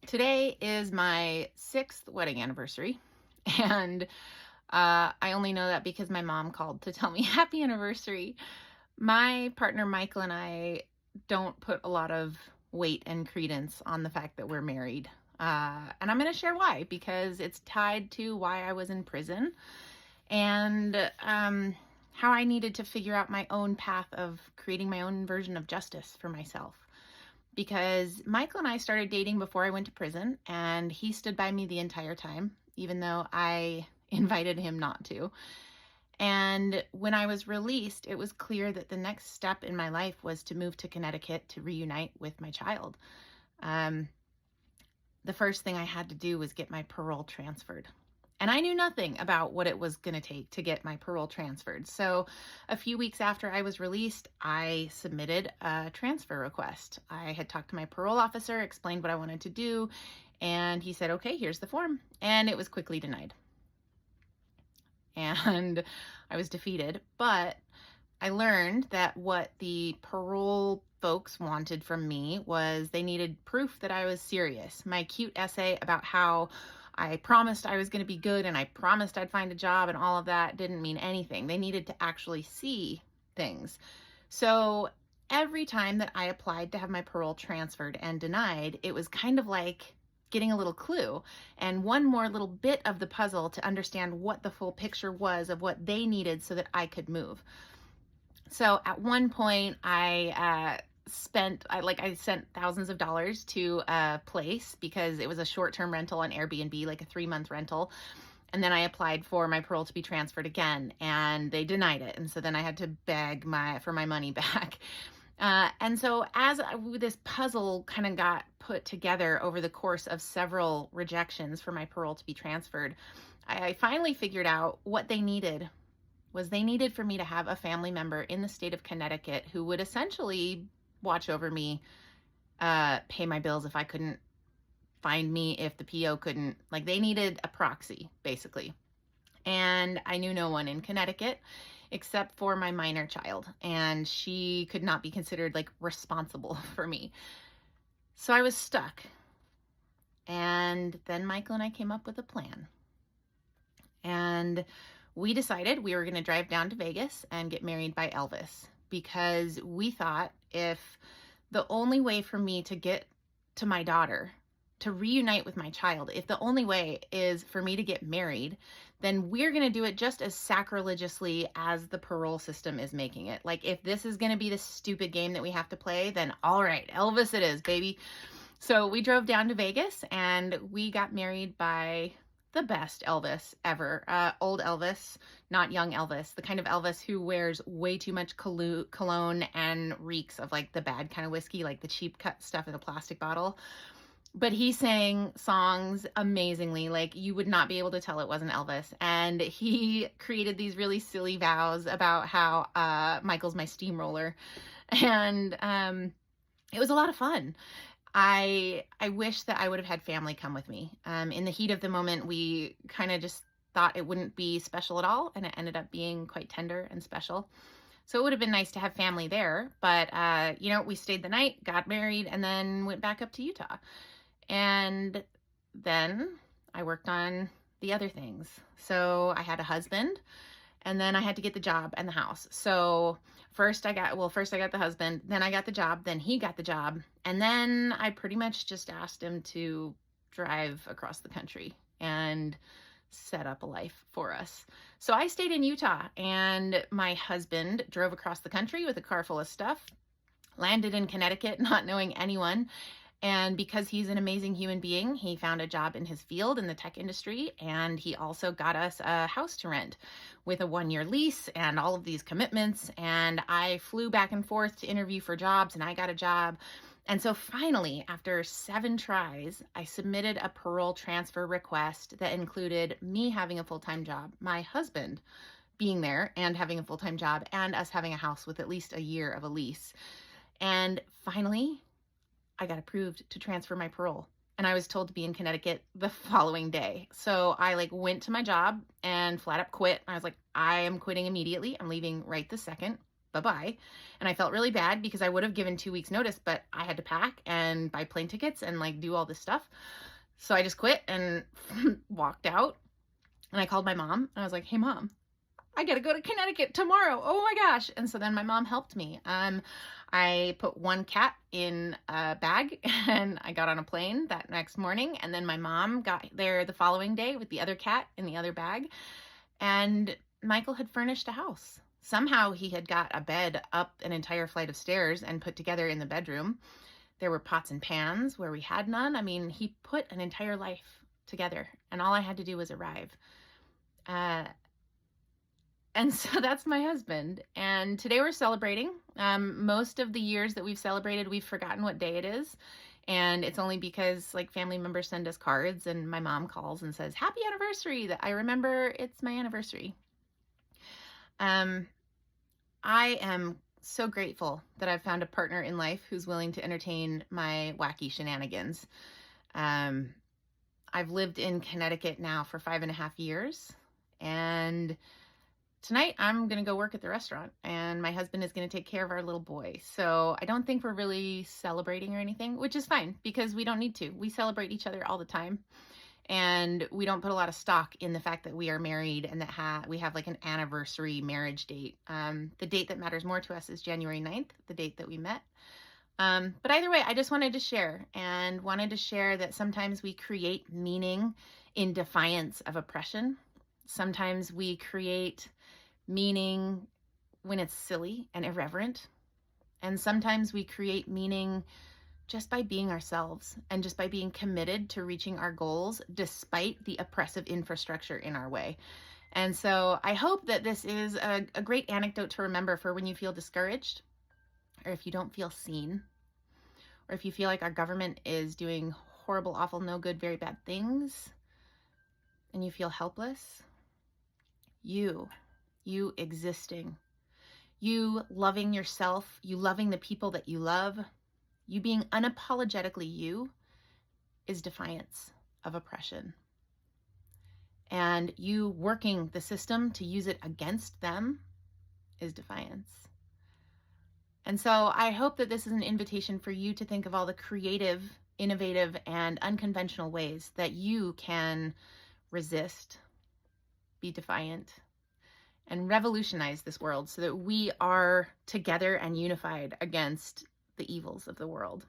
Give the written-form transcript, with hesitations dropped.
Today is my 6th wedding anniversary, and I only know that because my mom called to tell me happy anniversary. My partner Michael and I don't put a lot of weight and credence on the fact that we're married. And I'm going to share why, because it's tied to why I was in prison and how I needed to figure out my own path of creating my own version of justice for myself. Because Michael and I started dating before I went to prison, and he stood by me the entire time, even though I invited him not to. And when I was released, it was clear that the next step in my life was to move to Connecticut to reunite with my child. Um, the first thing I had to do was get my parole transferred. And I knew nothing about what it was going to take to get my parole transferred. So a few weeks after I was released, I submitted a transfer request. I had talked to my parole officer, explained what I wanted to do, and he said, okay, here's the form. And it was quickly denied. And I was defeated, but I learned that what the parole folks wanted from me was they needed proof that I was serious. My cute essay about how I promised I was going to be good and I promised I'd find a job and all of that didn't mean anything. They needed to actually see things. So every time that I applied to have my parole transferred and denied, it was kind of like getting a little clue and one more little bit of the puzzle to understand what the full picture was of what they needed so that I could move. So at one point I sent thousands of dollars to a place because it was a short-term rental on Airbnb, like a 3-month rental. And then I applied for my parole to be transferred again, and they denied it. And so then I had to beg for my money back. And so as this puzzle kind of got put together over the course of several rejections for my parole to be transferred, I finally figured out what they needed was they needed for me to have a family member in the state of Connecticut who would essentially watch over me, pay my bills if I couldn't find me, if the PO couldn't, like they needed a proxy basically. And I knew no one in Connecticut except for my minor child, and she could not be considered like responsible for me. So I was stuck. And then Michael and I came up with a plan. And we decided we were going to drive down to Vegas and get married by Elvis because we thought if the only way for me to get to my daughter, to reunite with my child, if the only way is for me to get married, then we're going to do it just as sacrilegiously as the parole system is making it. Like, if this is going to be the stupid game that we have to play, then all right, Elvis it is, baby. So we drove down to Vegas and we got married by the best Elvis ever. Old Elvis, not young Elvis, the kind of Elvis who wears way too much cologne and reeks of like the bad kind of whiskey, like the cheap cut stuff in a plastic bottle. But he sang songs amazingly, like you would not be able to tell it wasn't Elvis. And he created these really silly vows about how Michael's my steamroller. And it was a lot of fun. I wish that I would have had family come with me. In the heat of the moment, we kind of just thought it wouldn't be special at all, and it ended up being quite tender and special. So it would have been nice to have family there, but we stayed the night, got married, and then went back up to Utah. And then I worked on the other things. So I had a husband, and then I had to get the job and the house. So first I got the husband, then I got the job, then he got the job. And then I pretty much just asked him to drive across the country and set up a life for us. So I stayed in Utah, and my husband drove across the country with a car full of stuff, landed in Connecticut, not knowing anyone. And because he's an amazing human being, he found a job in his field in the tech industry, and he also got us a house to rent with a 1-year lease and all of these commitments. And I flew back and forth to interview for jobs, and I got a job. And so finally, after 7 tries, I submitted a parole transfer request that included me having a full-time job, my husband being there and having a full-time job, and us having a house with at least a year of a lease. And finally, I got approved to transfer my parole, and I was told to be in Connecticut the following day. So I went to my job and flat up quit. I was like, I am quitting immediately. I'm leaving right this second. bye-bye. And I felt really bad because I would have given 2 weeks notice, but I had to pack and buy plane tickets and like do all this stuff. So I just quit and walked out. And I called my mom and I was like, hey, Mom, I got to go to Connecticut tomorrow. Oh my gosh. And so then my mom helped me. I put one cat in a bag and I got on a plane that next morning. And then my mom got there the following day with the other cat in the other bag. And Michael had furnished a house. Somehow he had got a bed up an entire flight of stairs and put together in the bedroom. There were pots and pans where we had none. I mean, he put an entire life together, and all I had to do was arrive. And so that's my husband. And today we're celebrating. Most of the years that we've celebrated, we've forgotten what day it is. And it's only because like family members send us cards and my mom calls and says, happy anniversary, that I remember it's my anniversary. I am so grateful that I've found a partner in life who's willing to entertain my wacky shenanigans. I've lived in Connecticut now for 5.5 years, and tonight I'm going to go work at the restaurant, and my husband is going to take care of our little boy. So I don't think we're really celebrating or anything, which is fine because we don't need to. We celebrate each other all the time. And we don't put a lot of stock in the fact that we are married and that we have like an anniversary marriage date. The date that matters more to us is January 9th, the date that we met. But either way, I just wanted to share that sometimes we create meaning in defiance of oppression. Sometimes we create meaning when it's silly and irreverent. And sometimes we create meaning just by being ourselves and just by being committed to reaching our goals despite the oppressive infrastructure in our way. And so I hope that this is a great anecdote to remember for when you feel discouraged, or if you don't feel seen, or if you feel like our government is doing horrible, awful, no good, very bad things, and you feel helpless. You existing, you loving yourself, you loving the people that you love, you being unapologetically you is defiance of oppression. And you working the system to use it against them is defiance. And so I hope that this is an invitation for you to think of all the creative, innovative, and unconventional ways that you can resist, be defiant, and revolutionize this world so that we are together and unified against the evils of the world.